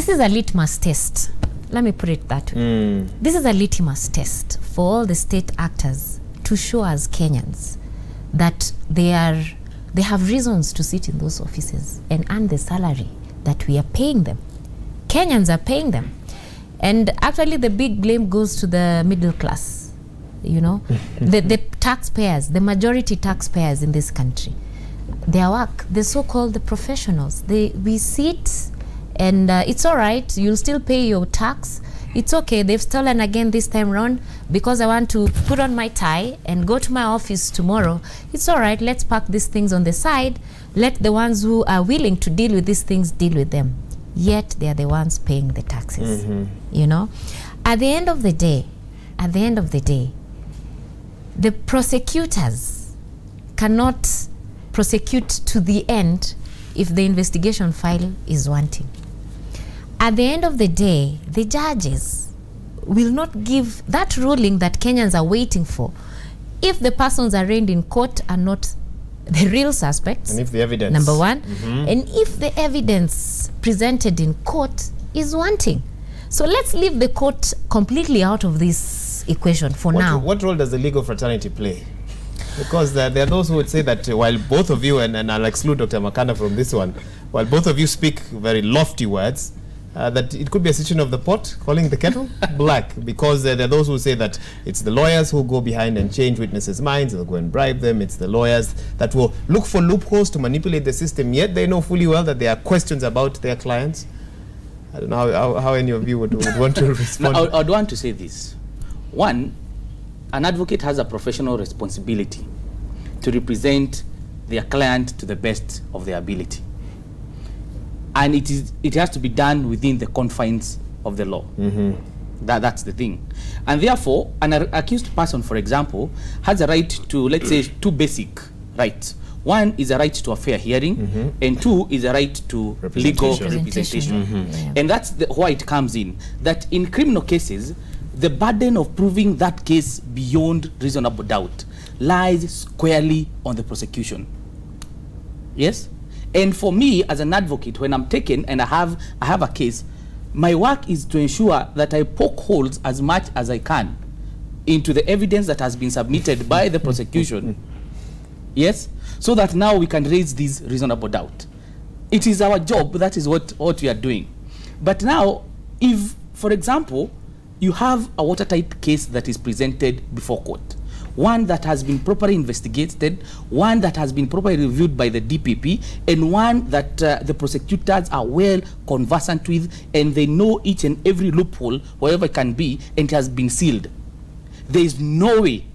this is a litmus test. Let me put it that way. This is a litmus test for all the state actors to show us Kenyans that they have reasons to sit in those offices and earn the salary that we are paying them. Kenyans are paying them. And actually the big blame goes to the middle class, you know, the taxpayers, the majority taxpayers in this country. Their work, the so-called the professionals, we sit and it's all right, you'll still pay your tax. It's okay, they've stolen again this time around because I want to put on my tie and go to my office tomorrow. It's all right, let's park these things on the side. Let the ones who are willing to deal with these things deal with them. Yet they are the ones paying the taxes, you know. At the end of the day, the prosecutors cannot prosecute to the end if the investigation file is wanting. At the end of the day, the judges will not give that ruling that Kenyans are waiting for if the persons arraigned in court are not the real suspects. And if the evidence, number one, and if the evidence presented in court is wanting. So let's leave the court completely out of this equation for now. What role does the legal fraternity play? Because there are those who would say that while both of you, and I'll exclude Dr. Makanda from this one, while both of you speak very lofty words, that it could be a situation of the pot calling the kettle black, because there are those who say that it's the lawyers who go behind and change witnesses' minds, they'll go and bribe them, it's the lawyers that will look for loopholes to manipulate the system, yet they know fully well that there are questions about their clients. I don't know how any of you would want to respond. No, I'd want to say this. One, an advocate has a professional responsibility to represent their client to the best of their ability. And it has to be done within the confines of the law. That's the thing. And therefore, an accused person, for example, has a right to, let's say, two basic rights. One is a right to a fair hearing, and two is a right to legal representation. And that's why it comes in, that in criminal cases, the burden of proving that case beyond reasonable doubt lies squarely on the prosecution. Yes? And for me, as an advocate, when I'm taken and I have a case, my work is to ensure that I poke holes as much as I can into the evidence that has been submitted by the prosecution. Yes? So that now we can raise this reasonable doubt. It is our job, that is what we are doing. But now, if, for example, you have a watertight case that is presented before court, one that has been properly investigated, one that has been properly reviewed by the DPP, and one that the prosecutors are well conversant with, and they know each and every loophole, wherever it can be, and it has been sealed. There is no way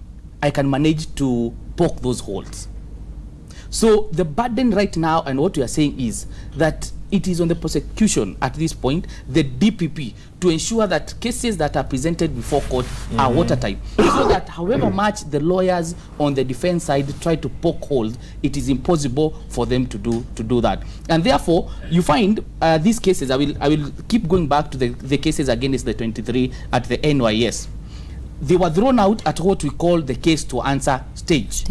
I can manage to poke those holes. So the burden right now, and what we are saying is that it is on the prosecution at this point, the DPP, to ensure that cases that are presented before court are watertight, so that however much the lawyers on the defense side try to poke holes, it is impossible for them to do that. And therefore, you find these cases, I will keep going back to the cases against the 23 at the NYS. They were thrown out at what we call the case to answer stage.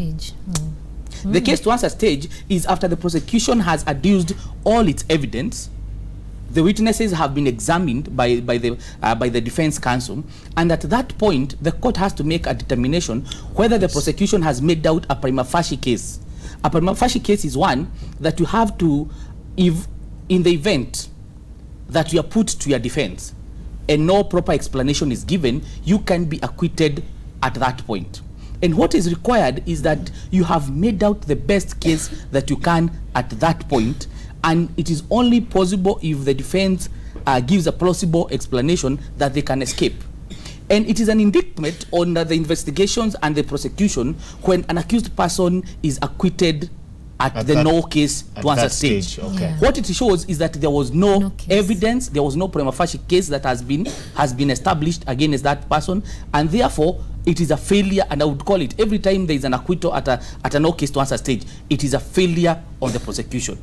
The case to answer stage is after the prosecution has adduced all its evidence, the witnesses have been examined by the defense counsel, and at that point the court has to make a determination whether the prosecution has made out a prima facie case. A prima facie case is one that you have to, if in the event that you are put to your defense and no proper explanation is given, you can be acquitted at that point. And what is required is that you have made out the best case that you can at that point, and it is only possible if the defense gives a plausible explanation that they can escape. And it is an indictment on the investigations and the prosecution when an accused person is acquitted at the no case to answer stage. What it shows is that there was no evidence, there was no prima facie case that has been established against that person, and therefore it is a failure. And I would call it, every time there is an acquittal at a no case to answer stage, it is a failure on the prosecution.